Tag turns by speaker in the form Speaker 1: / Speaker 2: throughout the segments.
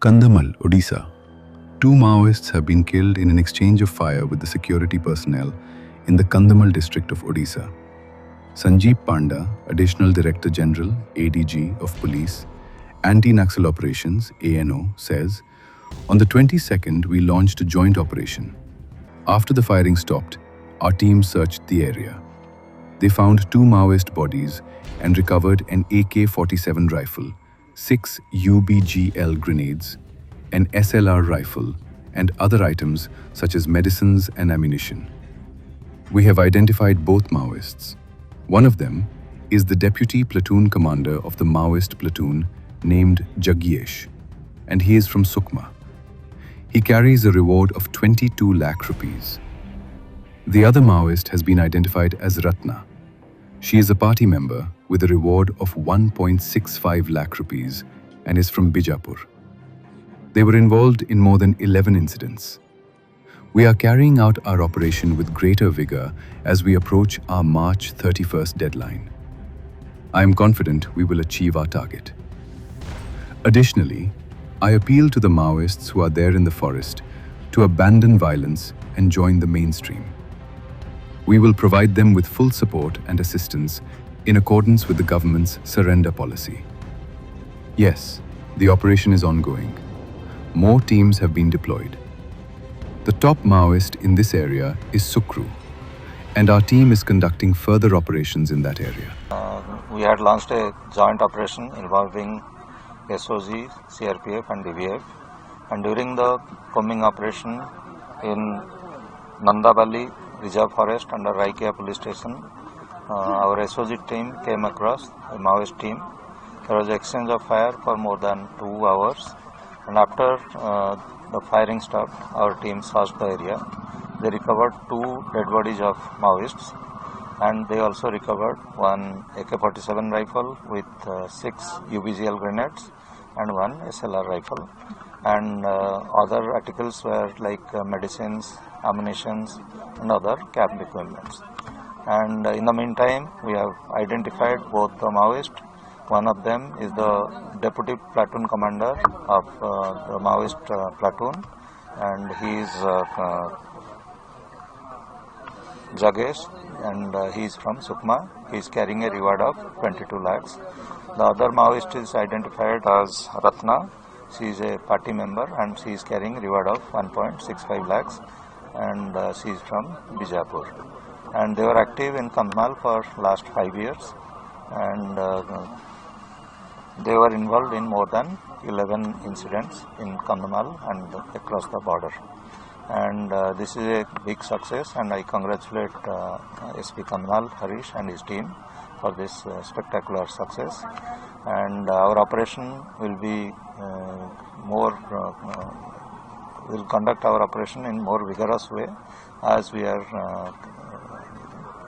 Speaker 1: Kandhamal, Odisha. Two Maoists have been killed in an exchange of fire with the security personnel in the Kandhamal district of Odisha. Sanjeev Panda, Additional Director General, ADG of Police, Anti-Naxal Operations, ANO, says, "On the 22nd, we launched a joint operation. After the firing stopped, our team searched the area. They found two Maoist bodies and recovered an AK-47 rifle, 6 UBGL grenades, an SLR rifle, and other items such as medicines and ammunition. We have identified both Maoists. One of them is the deputy platoon commander of the Maoist platoon named Jagyesh, and he is from Sukma. He carries a reward of 22 lakh rupees. The other Maoist has been identified as Ratna. She is a party member with a reward of 1.65 lakh rupees and is from Bijapur. They were involved in more than 11 incidents. We are carrying out our operation with greater vigor as we approach our March 31st deadline. I am confident we will achieve our target. Additionally, I appeal to the Maoists who are there in the forest to abandon violence and join the mainstream. We will provide them with full support and assistance in accordance with the government's surrender policy. Yes, the operation is ongoing. More teams have been deployed. The top Maoist in this area is Sukru, and our team is conducting further operations in that area.
Speaker 2: We had launched a joint operation involving SOG, CRPF and DVF, and during the combing operation in Nandavali Reserve Forest under Raikia police station, our SOG team came across a Maoist team. There was exchange of fire for more than 2 hours, and after the firing stopped, our team searched the area. They recovered 2 dead bodies of Maoists, and they also recovered one AK-47 rifle with 6 UBGL grenades and one SLR rifle. And other articles were like medicines, ammunitions, and other camp equipments. And in the meantime, we have identified both the Maoists. One of them is the deputy platoon commander of the Maoist platoon, and he is Jagyesh, and he is from Sukma. He is carrying a reward of 22 lakhs. The other Maoist is identified as Ratna. She is a party member and she is carrying a reward of 1.65 lakhs, and she is from Bijapur. And they were active in Kandhamal for last 5 years, and they were involved in more than 11 incidents in Kandhamal and across the border. And this is a big success, and I congratulate SP Kandhamal, Harish and his team for this spectacular success. And our operation will be we'll conduct our operation in more vigorous way as we are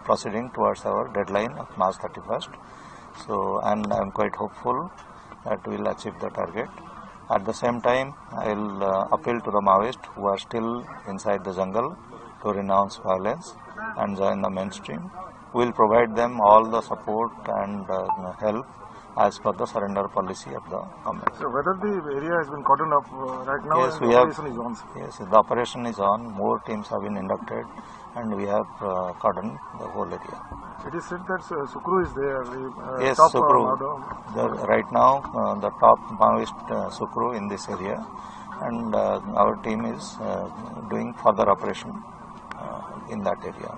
Speaker 2: proceeding towards our deadline of March 31st. So, and I am quite hopeful that we will achieve the target. At the same time, I will appeal to the Maoists who are still inside the jungle to renounce violence and join the mainstream. We will provide them all the support and help as per the surrender policy of the government.
Speaker 3: So whether the area has been cordoned up right now,
Speaker 2: yes,
Speaker 3: and the operation is on?
Speaker 2: Yes, the operation is on. More teams have been inducted, and we have cordoned the whole area.
Speaker 3: It is said that Sukru is there.
Speaker 2: Yes,
Speaker 3: top,
Speaker 2: Sukru. Right now, the top Maoist Sukru in this area, and our team is doing further operation in that area.